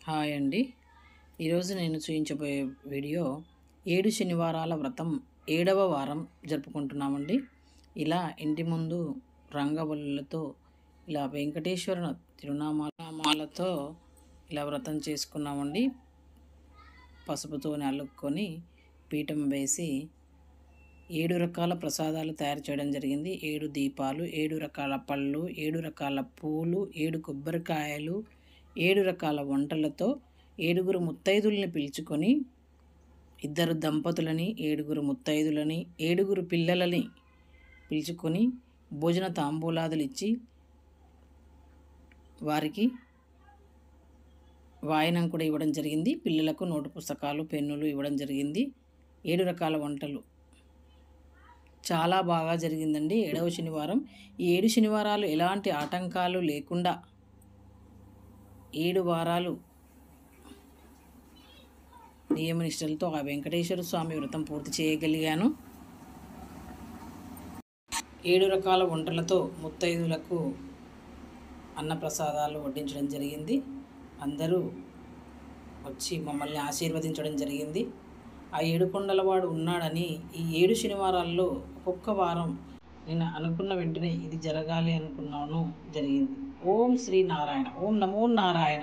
Hi అండి. ఈరోజు నేను చూపించబోయే వీడియో 7 శనివారాల వ్రతం 7వ వారం జరుపుకుంటున్నామండి. ఇలా ఇంటి ముందు రంగవల్లులతో ఇలా వెంకటేశ్వర తిరునామాలతో ఇలా వ్రతం చేసుకున్నామండి. పసుపుతోని అల్లుకొని పీఠం వేసి 7 రకాల ప్రసాదాలు తయారు చేయడం జరిగింది. 7 దీపాలు, 7 రకాల పళ్ళు, 7 రకాల పూలు, 7 కొబ్బరికాయలు, 7 రకాల వంటలతో 7గురు ముత్తైదుల్ని పిలుచుకొని 2 దంపతులని, 7గురు ముత్తైదులని, 7గురు పిల్లలని పిలుచుకొని భోజన తాంబూలాదులు ఇచ్చి వారికి వాయనం కూడా ఇవ్వడం జరిగింది. పిల్లలకు నోటు పుస్తకాలు, పెన్నులు ఇవ్వడం జరిగింది. 7 రకాల వంటలు చాలా బాగా జరిగిందండి. 7వ శనివారం. ఈ 7 శనివారాలు ఎలాంటి ఆటంకాలు లేకుండా 7 వారాలు నియమనిష్టలతో ఆ వెంకటేశ్వర స్వామి వ్రతం పూర్తి చేయగలిగాను. 7 రకాల వంటలతో ముత్తైదులకు అన్నప్రసాదాలు వడ్డించడం జరిగింది. అందరూ వచ్చి మమ్మల్ని ఆశీర్వదించడం జరిగింది. ఆ 7 కొండలవాడు ఉన్నాడని ఈ 7 శనివారాల్లో ఒక్కొక్క వారం నేను అనుకున్న వెంటనే ఇది జరగాలి అనుకున్నాను, జరిగింది. ఓం శ్రీ నారాయణ. ఓం నమో నారాయణ.